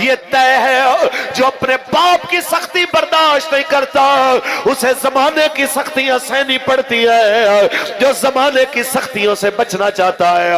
یہ طے ہے جو اپنے باپ کی سختی برداشت نہیں کرتا اسے زمانے کی سختیاں سہنی پڑتی ہے، جو زمانے کی سختیوں سے بچنا چاہتا ہے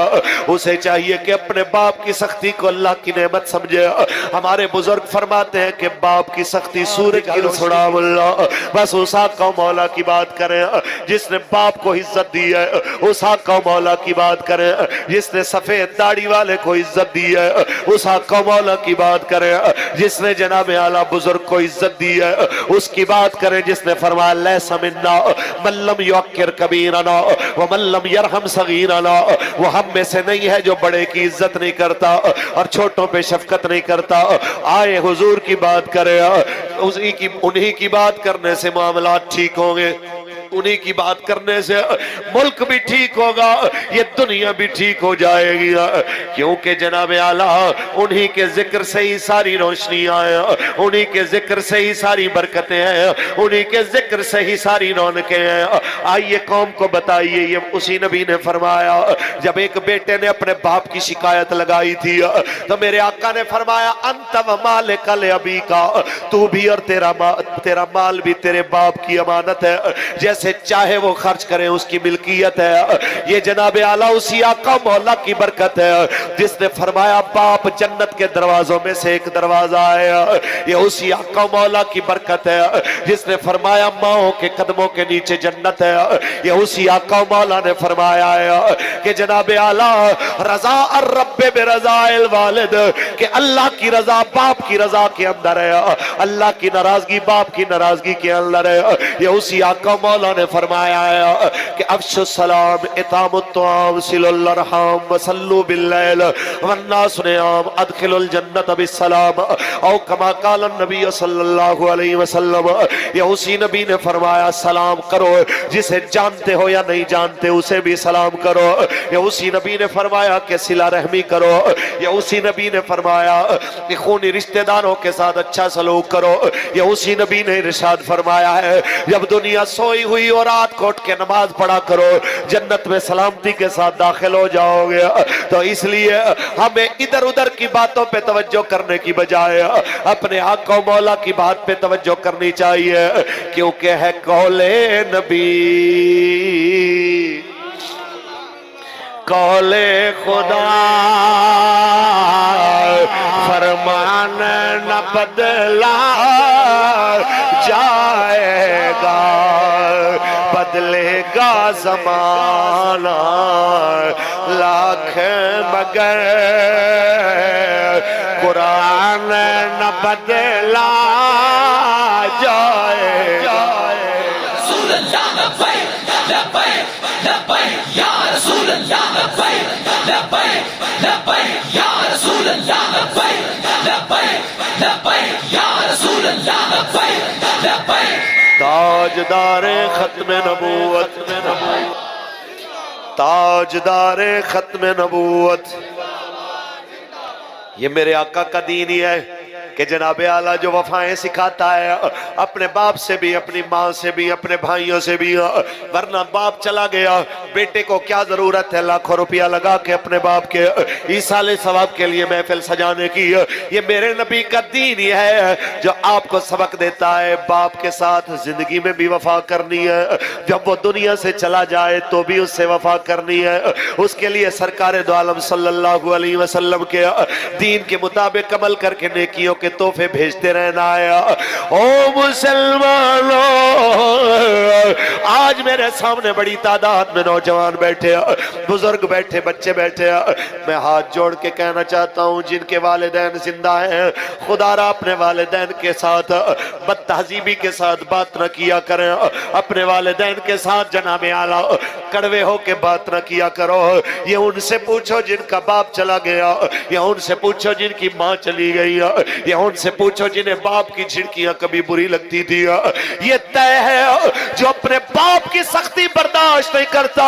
اسے چاہیے کہ اپنے باپ کی سختی کو اللہ کی نعمت سمجھے۔ ہمارے بزرگ فرماتے ہیں کہ باپ کی سختی سورج کی روشنی، اللہ بس اس آقا و مولا کی بات کریں جس نے باپ کو عزت دی ہے، اس آقا و مولا کی بات کریں جس نے سفید داڑھی والے کو عزت دی ہے، اس آقا و مولا کی بات کریں جس نے جناب اعلیٰ بزرگ کو عزت دی ہے، اس کی بات کریں جس نے فرمایا لیس منا من لم یوقر کبیرنا ومن لم یرحم صغیرنا، وہ ہم میں سے نہیں ہے جو بڑے کی عزت نہیں کرتا اور چھوٹوں پہ شفقت نہیں کرتا۔ آئے حضور کی بات کریں، انہی کی بات کرنے سے معاملات ٹھیک ہوں گے، انہی کی بات کرنے سے ملک بھی ٹھیک ہوگا، یہ دنیا بھی ٹھیک ہو جائے گی، کیونکہ جناب اعلیٰ انہی کے ذکر سے ہی ساری روشنیاں ہیں، انہی کے ذکر سے ہی ساری برکتیں ہیں، انہی کے ذکر سے ہی ساری رونقیں ہیں۔ آئیے قوم کو بتائیے، یہ اسی نبی نے فرمایا جب ایک بیٹے نے اپنے باپ کی شکایت لگائی تھی تو میرے آقا نے فرمایا انت و مالک لابیک، تو بھی اور تیرا مال بھی تیرے باپ کی امانت ہے، جیسے چاہے وہ خرچ کریں اس کی ملکیت ہے۔ یہ جناب اعلیٰ اسی آقا مولا کی برکت ہے جس نے فرمایا باپ جنت کے دروازوں میں سے ایک دروازہ ہے، یہ اسی آقا مولا کی برکت ہے جس نے فرمایا ماؤں کے قدموں کے نیچے جنت ہے، یہ اسی آقا مولا نے فرمایا ہے کہ جناب اعلیٰ رضا الرب برضا الوالد، کہ اللہ کی رضا باپ کی رضا کے اندر ہے، اللہ کی ناراضگی باپ کی ناراضگی کے اندر ہے، یہ اسی آقا مولا نے فرمایا ہے کہ افشوا السلام اطعموا الطعام صلوا الارحام وصلوا باللیل والناس نیام ادخلوا الجنت بالسلام، او کما قال النبی صلی اللہ علیہ وسلم، یہ اسی نبی نے فرمایا سلام کرو، جسے جانتے ہو یا نہیں جانتے اسے بھی سلام کرو، یہ اسی نبی نے فرمایا کہ صلہ رحمی کرو، یہ اسی نبی نے فرمایا کہ خونی رشتہ داروں کے ساتھ اچھا سلوک کرو، یہ اسی نبی نے ارشاد فرمایا ہے جب دنیا سوئی ہوئی اور رات کو اٹھ کے نماز پڑھا کرو جنت میں سلامتی کے ساتھ داخل ہو جاؤ گے۔ تو اس لیے ہمیں ادھر ادھر کی باتوں پہ توجہ کرنے کی بجائے اپنے آقا و مولا کی بات پہ توجہ کرنی چاہیے، کیونکہ ہے قول نبی قول خدا، فرمان نہ بدلا جائے گا، بدلے گا زمانہ لاکھ مگر قرآن نہ بدلا جائے گا۔ رسول اللہ لبیک لبیک لبیک یا رسول اللہ لبیک لبیک لبیک یا رسول اللہ لبیک لبیک لبیک یا رسول اللہ لبیک لبیک۔ تاجدار ختم نبوت، تاجدار ختم نبوت، یہ میرے آقا کا دین ہی ہے کہ جناب اعلیٰ جو وفائیں سکھاتا ہے اپنے باپ سے بھی، اپنی ماں سے بھی، اپنے بھائیوں سے بھی، ورنہ باپ چلا گیا بیٹے کو کیا ضرورت ہے لاکھوں روپیہ لگا کے اپنے باپ کے ایصال ثواب کے لیے محفل سجانے کی۔ یہ میرے نبی کا دین ہی ہے جو آپ کو سبق دیتا ہے باپ کے ساتھ زندگی میں بھی وفا کرنی ہے، جب وہ دنیا سے چلا جائے تو بھی اس سے وفا کرنی ہے، اس کے لیے سرکار دو عالم صلی اللہ علیہ وسلم کے دین کے مطابق عمل کر کے نیکیوں کے تحفے بھیجتے رہنا ہے۔ او مسلمانوں، آج میرے سامنے بڑی تعداد میں نوجوان بیٹھے، بزرگ بیٹھے، بچے بیٹھے، میں ہاتھ جوڑ کے کہنا چاہتا ہوں جن کے والدین زندہ ہیں خدا را اپنے والدین کے ساتھ بد تہذیبی کے ساتھ بات نہ کیا کریں، اپنے والدین کے ساتھ جناب اعلیٰ کڑوے ہو کے بات نہ کیا کرو۔ یہ ان سے پوچھو جن کا باپ چلا گیا، یہ ان سے پوچھو جن کی ماں چلی گئی، یہ ان سے پوچھو جنہیں باپ کی جھڑکیاں کبھی بری لگتی تھی۔ یہ طے ہے جو اپنے باپ کی سختی برداشت نہیں کرتا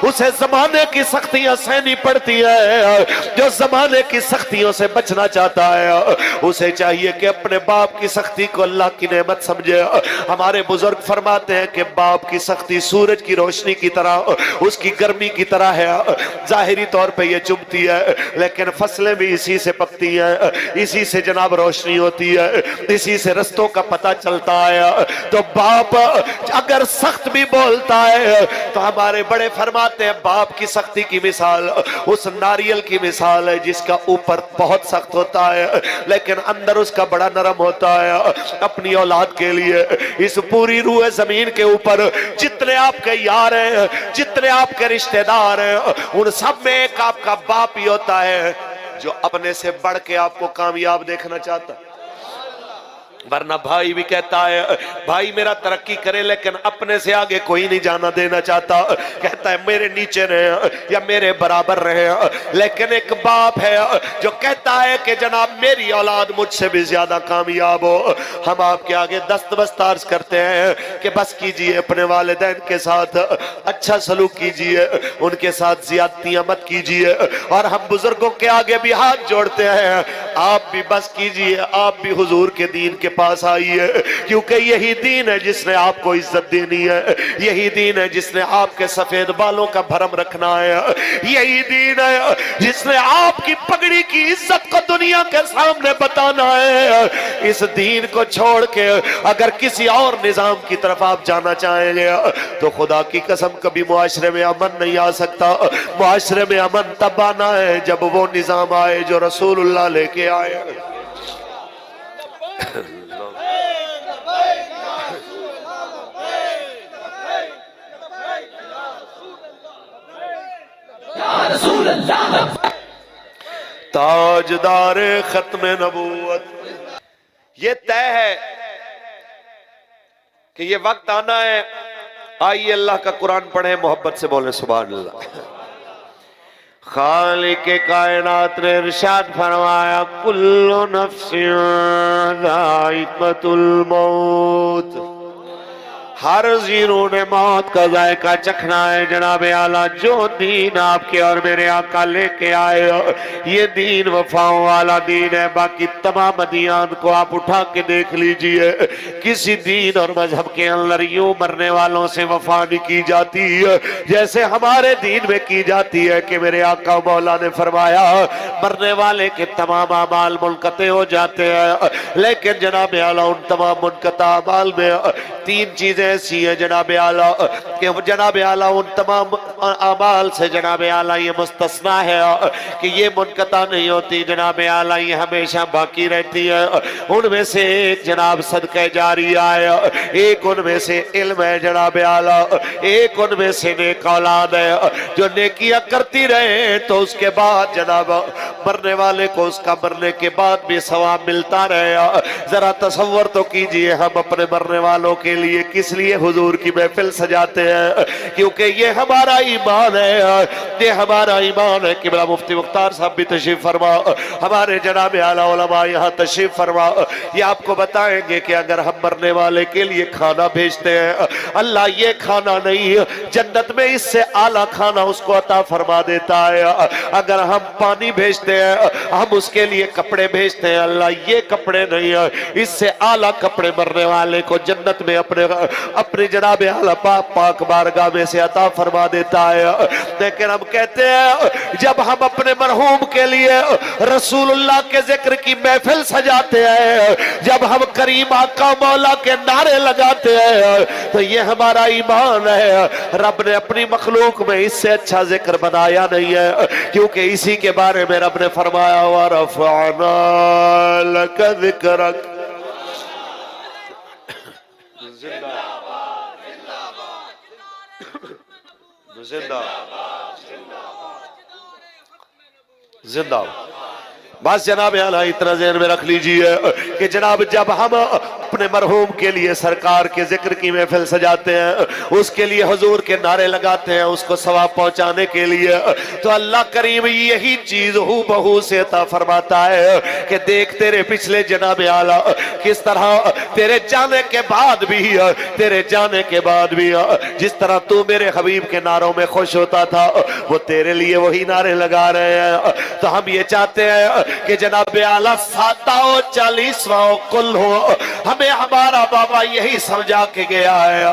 اسے زمانے کی سختیاں سہنی پڑتی ہے، جو زمانے کی سختیوں سے بچنا چاہتا ہے اسے چاہیے کہ اپنے باپ کی سختی کو اللہ کی نعمت سمجھے۔ ہمارے بزرگ فرماتے ہیں کہ باپ کی سختی سورج کی روشنی کی طرح اس کی گرمی کی طرح ہے. ظاہری طور پہ یہ چبھتی ہے لیکن فصلیں بھی اسی سے پکتی ہیں, اسی سے جناب روشنی ہوتی ہے, اسی سے رستوں کا پتہ چلتا ہے. تو باپ اگر سخت بھی بولتا ہے تو ہمارے بڑے فرماتے ہیں باپ کی سختی کی مثال اس ناریل کی مثال ہے جس کا اوپر بہت سخت ہوتا ہے لیکن اندر اس کا بڑا نرم ہوتا ہے. اپنی اولاد کے لیے اس پوری روح زمین کے اوپر جتنے آپ کے یار ہیں, جتنے آپ کے رشتہ دار ہیں, ان سب میں ایک آپ کا باپ ہی ہوتا ہے جو اپنے سے بڑھ کے آپ کو کامیاب دیکھنا چاہتا ہے. ورنہ بھائی بھی کہتا ہے بھائی میرا ترقی کرے لیکن اپنے سے آگے کوئی نہیں جانا دینا چاہتا, کہتا ہے میرے نیچے رہے یا میرے برابر رہے. لیکن ایک باپ ہے جو کہتا ہے کہ جناب میری اولاد مجھ سے بھی زیادہ کامیاب ہو. ہم آپ کے آگے دست عرض کرتے ہیں کہ بس کیجئے, اپنے والدین کے ساتھ اچھا سلوک کیجئے, ان کے ساتھ زیادتیاں مت کیجئے. اور ہم بزرگوں کے آگے بھی ہاتھ جوڑتے ہیں, آپ بھی بس کیجئے, آپ بھی حضور کے دین کے پاس آئیے, کیونکہ یہی دین ہے جس نے آپ کو عزت دینی ہے, یہی دین ہے جس نے آپ کے سفید بالوں کا بھرم رکھنا ہے, یہی دین ہے جس نے آپ کی پگڑی کی عزت کو دنیا کے سامنے بتانا ہے. اس دین کو چھوڑ کے اگر کسی اور نظام کی طرف آپ جانا چاہیں گے تو خدا کی قسم کبھی معاشرے میں امن نہیں آ سکتا. معاشرے میں امن تب آنا ہے جب وہ نظام آئے جو رسول اللہ لے کے آئے. یا رسول اللہ تاجدار ختم نبوت. یہ طے ہے کہ یہ وقت آنا ہے. آئیے اللہ کا قرآن پڑھیں, محبت سے بولیں سبحان اللہ. خالق کائنات نے ارشاد فرمایا کل نفس ذائقۃ الموت, ہر زیروں نے موت کا ذائقہ چکھنا ہے. جناب اعلیٰ جو دین آپ کے اور میرے آقا لے کے آئے یہ دین وفاؤں والا دین ہے. باقی تمام ادیان کو آپ اٹھا کے دیکھ لیجئے, کسی دین اور مذہب کے اندر یوں مرنے والوں سے وفا نہیں کی جاتی جیسے ہمارے دین میں کی جاتی ہے کہ میرے آقا مولا نے فرمایا مرنے والے کے تمام اعمال منقطع ہو جاتے ہیں. لیکن جناب اعلیٰ ان تمام منقطع اعمال میں تین چیزیں ایسی ہے جناب اعلیٰ کہ جناب اعلیٰ ان تمام اعمال سے جناب اعلیٰ یہ مستثنا ہے کہ یہ منقطع نہیں ہوتی. جناب اعلیٰ یہ ہمیشہ باقی رہتی ہے. ان میں سے ایک جناب صدقہ جاریہ ہے, ایک ان میں سے علم ہے جناب اعلیٰ, ایک ان میں سے نیک اولاد ہے جو نیکیاں کرتی رہے تو اس کے بعد جناب مرنے والے کو اس کا مرنے کے بعد بھی ثواب ملتا رہے. ذرا تصور تو کیجئے ہم اپنے مرنے والوں کے لیے کس لیے حضور کی محفل سجاتے ہیں, کیونکہ یہ ہمارا ایمان ہے, یہ ہمارا ایمان ہے. قبلہ مفتی مختار صاحب بھی تشریف فرما, ہمارے جناب اعلیٰ علماء یہاں تشریف فرما. یہ آپ کو بتائیں گے کہ اگر ہم مرنے والے کے لیے کھانا بھیجتے ہیں اللہ یہ کھانا نہیں جنت میں اس سے اعلیٰ کھانا اس کو عطا فرما دیتا ہے. اگر ہم پانی بھیجتے ہیں ہم اس کے لیے کپڑے بھیجتے ہیں اللہ یہ کپڑے نہیں اس سے اعلیٰ کپڑے مرنے والے کو جنت میں اپنے جناب اعلیٰ پاک بارگاہ میں سے عطا فرما دیتا ہے. لیکن ہم کہتے ہیں جب ہم اپنے مرحوم کے لیے رسول اللہ کے ذکر کی محفل سجاتے ہیں, جب ہم کریم آقا مولا کے نعرے لگاتے ہیں تو یہ ہمارا ایمان ہے. رب نے اپنی مخلوق میں اس سے اچھا ذکر بنایا نہیں ہے, کیونکہ اسی کے بارے میں رب نے فرمایا وَرَفَعْنَا لَكَ ذِكْرَكَ. زندہ زندہ بس جناب اعلیٰ اتنا ذہن میں رکھ لیجئے کہ جناب جب ہم اپنے مرحوم کے لیے سرکار کے ذکر کی محفل سجاتے ہیں, اس کے لیے حضور کے نعرے لگاتے ہیں اس کو ثواب پہنچانے کے لیے, تو اللہ کریم یہی چیز ہو بہو سے عطا فرماتا ہے کہ دیکھ تیرے پچھلے جناب اعلیٰ کس طرح تیرے جانے کے بعد بھی جس طرح تو میرے حبیب کے نعروں میں خوش ہوتا تھا وہ تیرے لیے وہی نعرے لگا رہے ہیں. تو ہم یہ چاہتے ہیں کہ جناب اعلیٰ 40واں کل ہو. ہمیں ہمارا بابا یہی سمجھا کے گیا ہے